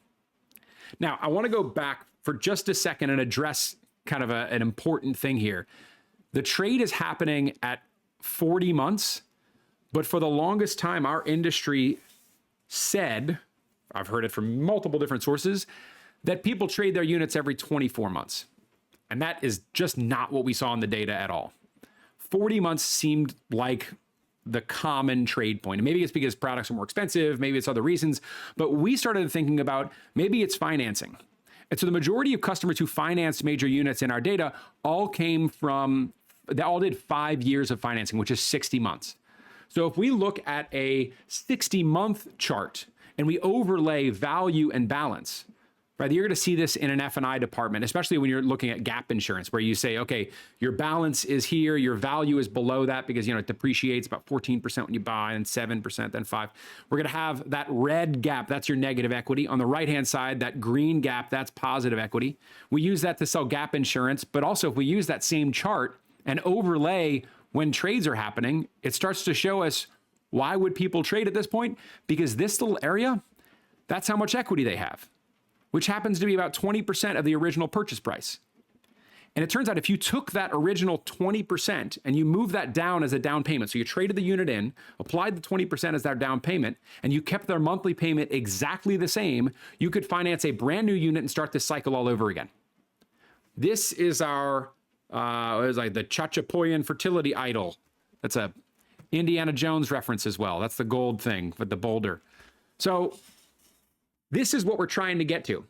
Now, I want to go back for just a second and address kind of an important thing here. The trade is happening at 40 months. But for the longest time, our industry said, I've heard it from multiple different sources, that people trade their units every 24 months. And that is just not what we saw in the data at all. 40 months seemed like the common trade point. And maybe it's because products are more expensive, maybe it's other reasons, but we started thinking about maybe it's financing. And so the majority of customers who financed major units in our data all did 5 years of financing, which is 60 months. So if we look at a 60-month chart and we overlay value and balance, right, you're going to see this in an F&I department, especially when you're looking at gap insurance, where you say, okay, your balance is here, your value is below that because, it depreciates about 14% when you buy and 7%, then 5%. We're going to have that red gap, that's your negative equity. On the right-hand side, that green gap, that's positive equity. We use that to sell gap insurance, but also if we use that same chart and overlay when trades are happening, it starts to show us why would people trade at this point? Because this little area, that's how much equity they have, which happens to be about 20% of the original purchase price. And it turns out if you took that original 20% and you move that down as a down payment, so you traded the unit in, applied the 20% as their down payment, and you kept their monthly payment exactly the same, you could finance a brand new unit and start this cycle all over again. This is our it was like the Chachapoyan fertility idol. That's a Indiana Jones reference as well. That's the gold thing with the boulder. So this is what we're trying to get to.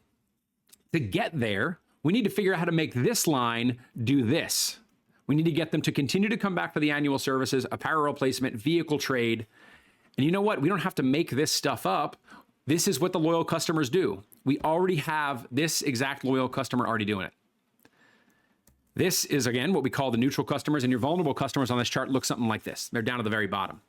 To get there, we need to figure out how to make this line do this. We need to get them to continue to come back for the annual services, apparel replacement, vehicle trade. And you know what? We don't have to make this stuff up. This is what the loyal customers do. We already have this exact loyal customer already doing it. This is, again, what we call the neutral customers, and your vulnerable customers on this chart look something like this. They're down at the very bottom.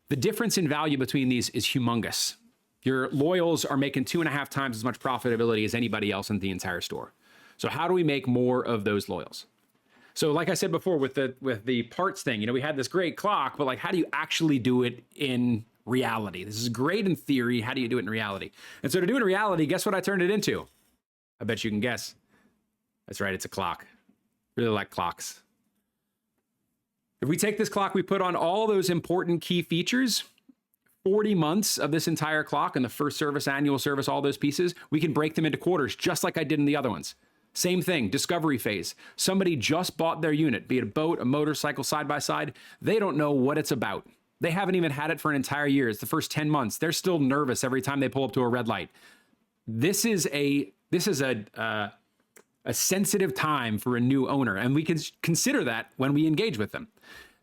The difference in value between these is humongous. Your loyals are making 2.5 times as much profitability as anybody else in the entire store. So how do we make more of those loyals? So like I said before, with the parts thing, we had this great clock, but how do you actually do it in reality? This is great in theory. How do you do it in reality? And so to do it in reality, guess what I turned it into? I bet you can guess. That's right, it's a clock. Really like clocks. If we take this clock, we put on all those important key features, 40 months of this entire clock and the first service, annual service, all those pieces, we can break them into quarters, just like I did in the other ones. Same thing, discovery phase. Somebody just bought their unit, be it a boat, a motorcycle, side-by-side. They don't know what it's about. They haven't even had it for an entire year. It's the first 10 months. They're still nervous every time they pull up to a red light. This is a sensitive time for a new owner, and we can consider that when we engage with them.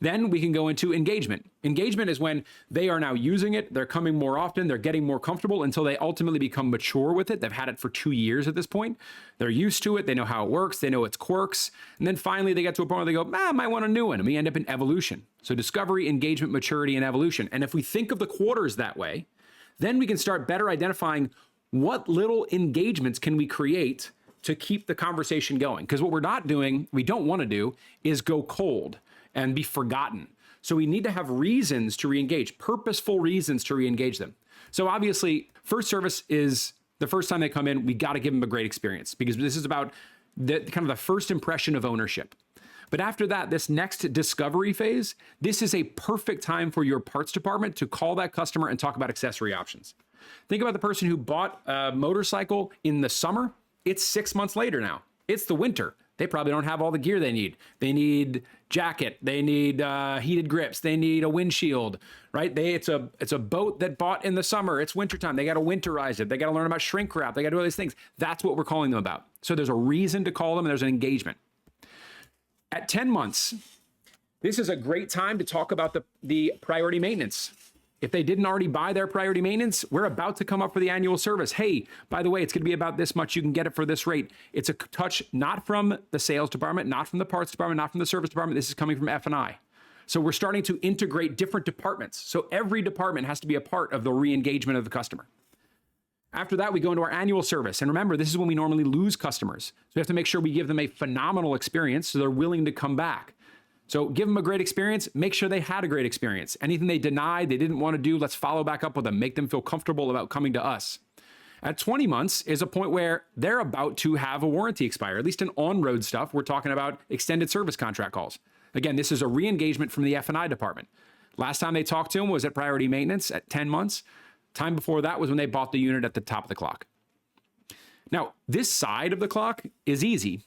Then we can go into engagement. Engagement is when they are now using it, they're coming more often, they're getting more comfortable until they ultimately become mature with it. They've had it for 2 years at this point. They're used to it, they know how it works, they know its quirks, and then finally they get to a point where they go, I might want a new one, and we end up in evolution. So discovery, engagement, maturity, and evolution. And if we think of the quarters that way, then we can start better identifying what little engagements can we create to keep the conversation going. Because what we're not doing, we don't want to do, is go cold and be forgotten. So we need to have reasons to re-engage, purposeful reasons to re-engage them. So obviously, first service is the first time they come in, we got to give them a great experience, because this is about the kind of the first impression of ownership. But after that, this next discovery phase, this is a perfect time for your parts department to call that customer and talk about accessory options. Think about the person who bought a motorcycle in the summer. It's 6 months later now. It's the winter. They probably don't have all the gear they need. They need jacket. They need heated grips. They need a windshield, right? It's a boat that bought in the summer. It's wintertime. They got to winterize it. They got to learn about shrink wrap. They got to do all these things. That's what we're calling them about. So there's a reason to call them, and there's an engagement. At 10 months, this is a great time to talk about the priority maintenance. If they didn't already buy their priority maintenance, we're about to come up for the annual service. Hey, by the way, it's going to be about this much. You can get it for this rate. It's a touch not from the sales department, not from the parts department, not from the service department. This is coming from F&I. So we're starting to integrate different departments. So every department has to be a part of the re-engagement of the customer. After that, we go into our annual service. And remember, this is when we normally lose customers. So we have to make sure we give them a phenomenal experience so they're willing to come back. So give them a great experience, make sure they had a great experience. Anything they denied, they didn't want to do, let's follow back up with them, make them feel comfortable about coming to us. At 20 months is a point where they're about to have a warranty expire, at least in on-road stuff. We're talking about extended service contract calls. Again, this is a re-engagement from the F&I department. Last time they talked to them was at priority maintenance at 10 months. Time before that was when they bought the unit at the top of the clock. Now, this side of the clock is easy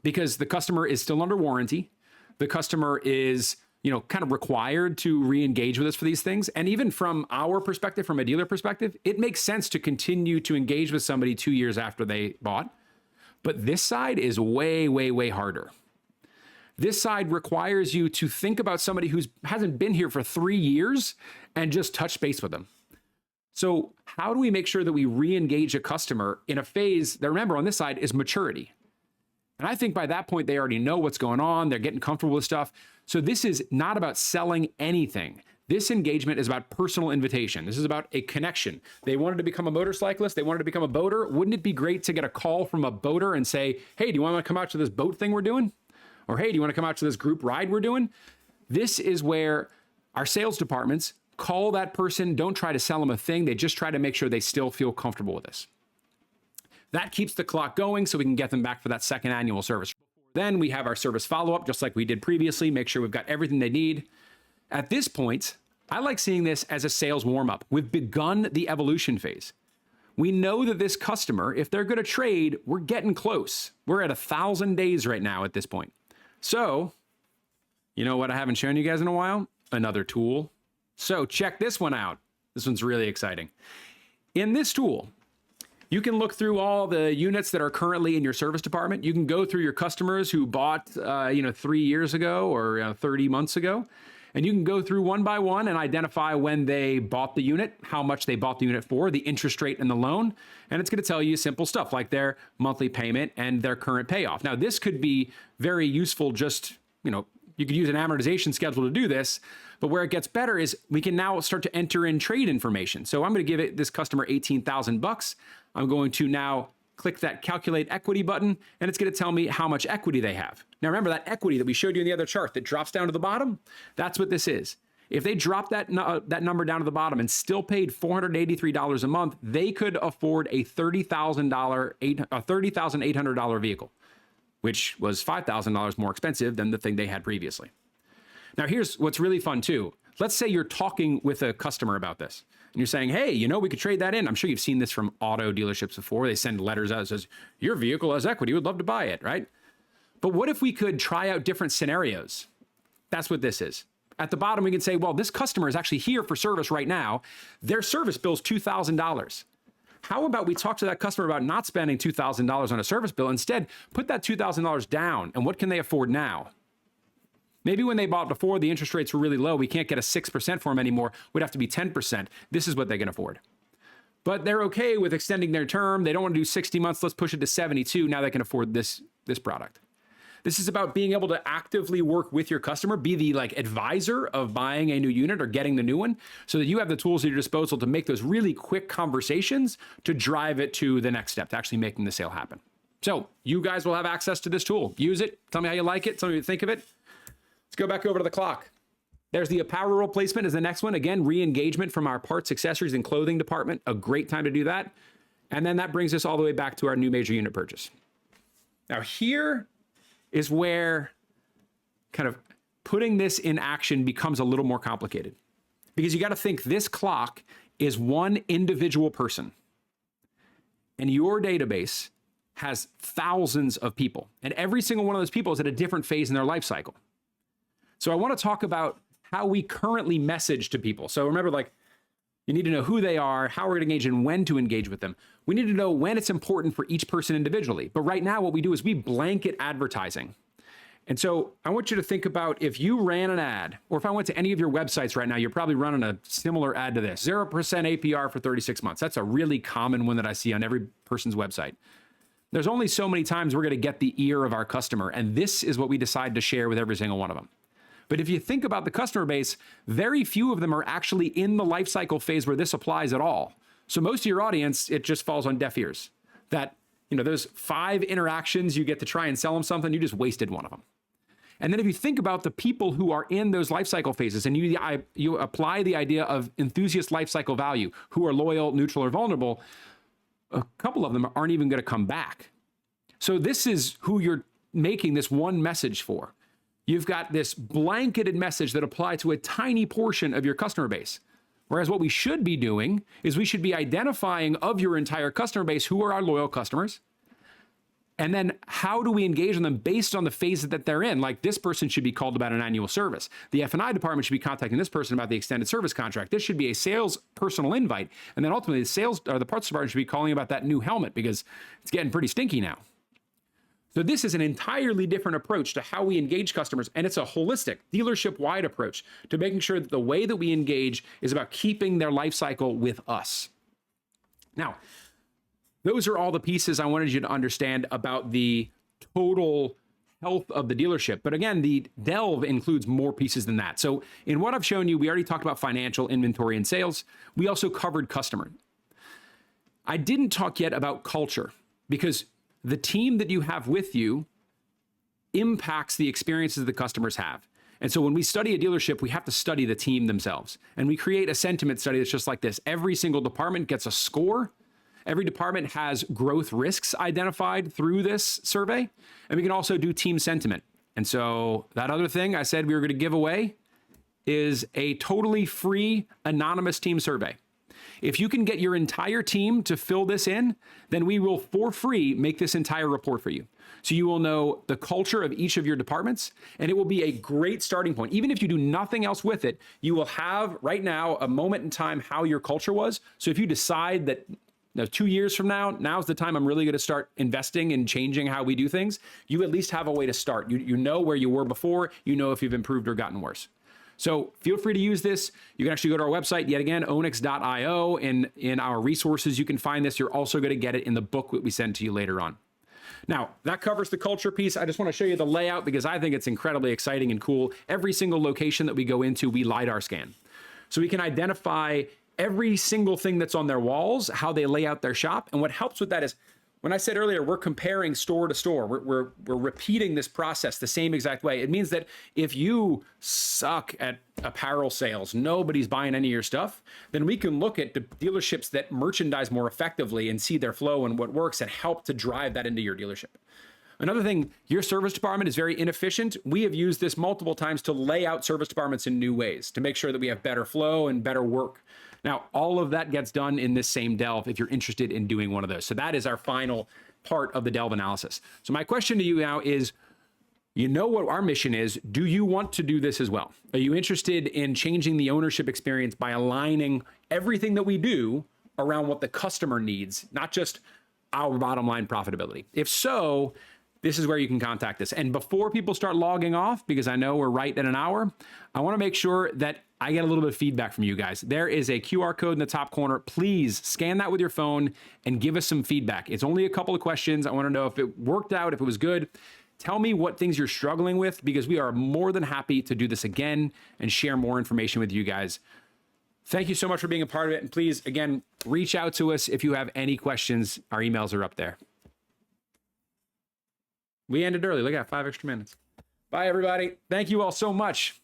because the customer is still under warranty. The customer is, kind of required to re-engage with us for these things. And even from our perspective, from a dealer perspective, it makes sense to continue to engage with somebody 2 years after they bought. But this side is way, way, way harder. This side requires you to think about somebody who hasn't been here for 3 years and just touch base with them. So how do we make sure that we re-engage a customer in a phase that, remember, on this side is maturity? And I think by that point, they already know what's going on. They're getting comfortable with stuff. So this is not about selling anything. This engagement is about personal invitation. This is about a connection. They wanted to become a motorcyclist. They wanted to become a boater. Wouldn't it be great to get a call from a boater and say, hey, do you want to come out to this boat thing we're doing? Or, hey, do you want to come out to this group ride we're doing? This is where our sales departments call that person. Don't try to sell them a thing. They just try to make sure they still feel comfortable with this. That keeps the clock going so we can get them back for that second annual service. Then we have our service follow-up, just like we did previously, make sure we've got everything they need. At this point, I like seeing this as a sales warm-up. We've begun the evolution phase. We know that this customer, if they're going to trade, we're getting close. We're at 1,000 days right now at this point. So, you know what I haven't shown you guys in a while? Another tool. So check this one out. This one's really exciting. In this tool, you can look through all the units that are currently in your service department. You can go through your customers who bought, 3 years ago or 30 months ago, and you can go through one by one and identify when they bought the unit, how much they bought the unit for, the interest rate and the loan. And it's going to tell you simple stuff like their monthly payment and their current payoff. Now, this could be very useful just, you could use an amortization schedule to do this, but where it gets better is we can now start to enter in trade information. So I'm going to give this customer $18,000. I'm going to now click that calculate equity button, and it's going to tell me how much equity they have. Now, remember that equity that we showed you in the other chart that drops down to the bottom? That's what this is. If they drop that number down to the bottom and still paid $483 a month, they could afford a $30,800 vehicle, which was $5,000 more expensive than the thing they had previously. Now, here's what's really fun too. Let's say you're talking with a customer about this and you're saying, hey, we could trade that in. I'm sure you've seen this from auto dealerships before. They send letters out that says, your vehicle has equity. We'd love to buy it, right? But what if we could try out different scenarios? That's what this is. At the bottom, we can say, well, this customer is actually here for service right now. Their service bill is $2,000. How about we talk to that customer about not spending $2,000 on a service bill? Instead, put that $2,000 down. And what can they afford now? Maybe when they bought before, the interest rates were really low. We can't get a 6% for them anymore. We'd have to be 10%. This is what they can afford. But they're okay with extending their term. They don't want to do 60 months. Let's push it to 72. Now they can afford this product. This is about being able to actively work with your customer, be the advisor of buying a new unit or getting the new one, so that you have the tools at your disposal to make those really quick conversations to drive it to the next step, to actually making the sale happen. So you guys will have access to this tool. Use it. Tell me how you like it. Tell me what you think of it. Let's go back over to the clock. There's the apparel replacement is the next one. Again, re-engagement from our parts, accessories, and clothing department. A great time to do that. And then that brings us all the way back to our new major unit purchase. Now here is where kind of putting this in action becomes a little more complicated, because you got to think this clock is one individual person, and your database has thousands of people, and every single one of those people is at a different phase in their life cycle. So I want to talk about how we currently message to people. So remember, like, you need to know who they are, how we're going to engage, and when to engage with them. We need to know when it's important for each person individually. But right now, what we do is we blanket advertising. And so I want you to think about, if you ran an ad, or if I went to any of your websites right now, you're probably running a similar ad to this: 0% APR for 36 months. That's a really common one that I see on every person's website. There's only so many times we're going to get the ear of our customer, and this is what we decide to share with every single one of them. But if you think about the customer base, very few of them are actually in the life cycle phase where this applies at all. So most of your audience, it just falls on deaf ears. That, those 5 interactions you get to try and sell them something, you just wasted one of them. And then if you think about the people who are in those life cycle phases, and you apply the idea of Enthusiast Lifecycle Value, who are loyal, neutral, or vulnerable, a couple of them aren't even going to come back. So this is who you're making this one message for. You've got this blanketed message that applies to a tiny portion of your customer base. Whereas what we should be doing is we should be identifying of your entire customer base who are our loyal customers. And then how do we engage in them based on the phase that they're in? Like, this person should be called about an annual service. The F&I department should be contacting this person about the extended service contract. This should be a sales personal invite. And then ultimately the parts department should be calling about that new helmet because it's getting pretty stinky now. So this is an entirely different approach to how we engage customers, and it's a holistic, dealership-wide approach to making sure that the way that we engage is about keeping their life cycle with us. Now, those are all the pieces I wanted you to understand about the total health of the dealership. But again, the delve includes more pieces than that. So in what I've shown you, we already talked about financial, inventory, and sales. We also covered customer. I didn't talk yet about culture, because the team that you have with you impacts the experiences the customers have. And so when we study a dealership, we have to study the team themselves. And we create a sentiment study that's just like this. Every single department gets a score. Every department has growth risks identified through this survey. And we can also do team sentiment. And so that other thing I said we were going to give away is a totally free anonymous team survey. If you can get your entire team to fill this in, then we will, for free, make this entire report for you. So you will know the culture of each of your departments, and it will be a great starting point. Even if you do nothing else with it, you will have right now a moment in time how your culture was. So if you decide that 2 years from now, now's the time I'm really going to start investing in changing how we do things, you at least have a way to start. You know where you were before, you know if you've improved or gotten worse. So feel free to use this. You can actually go to our website, yet again, ownex.io. In our resources, you can find this. You're also going to get it in the book that we send to you later on. Now, that covers the culture piece. I just want to show you the layout because I think it's incredibly exciting and cool. Every single location that we go into, we LiDAR scan. So we can identify every single thing that's on their walls, how they lay out their shop. And what helps with that is, when I said earlier, we're comparing store to store, we're repeating this process the same exact way. It means that if you suck at apparel sales, nobody's buying any of your stuff, then we can look at the dealerships that merchandise more effectively and see their flow and what works and help to drive that into your dealership. Another thing, your service department is very inefficient. We have used this multiple times to lay out service departments in new ways to make sure that we have better flow and better work. Now, all of that gets done in this same delve if you're interested in doing one of those. So that is our final part of the delve analysis. So my question to you now is, you know what our mission is. Do you want to do this as well? Are you interested in changing the ownership experience by aligning everything that we do around what the customer needs, not just our bottom line profitability? If so, this is where you can contact us. And before people start logging off, because I know we're right at an hour, I want to make sure that I get a little bit of feedback from you guys. There is a QR code in the top corner. Please scan that with your phone and give us some feedback. It's only a couple of questions. I want to know if it worked out, if it was good. Tell me what things you're struggling with, because we are more than happy to do this again and share more information with you guys. Thank you so much for being a part of it. And please, again, reach out to us if you have any questions. Our emails are up there. We ended early. Look at that, 5 extra minutes. Bye, everybody. Thank you all so much.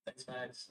Thanks, Max.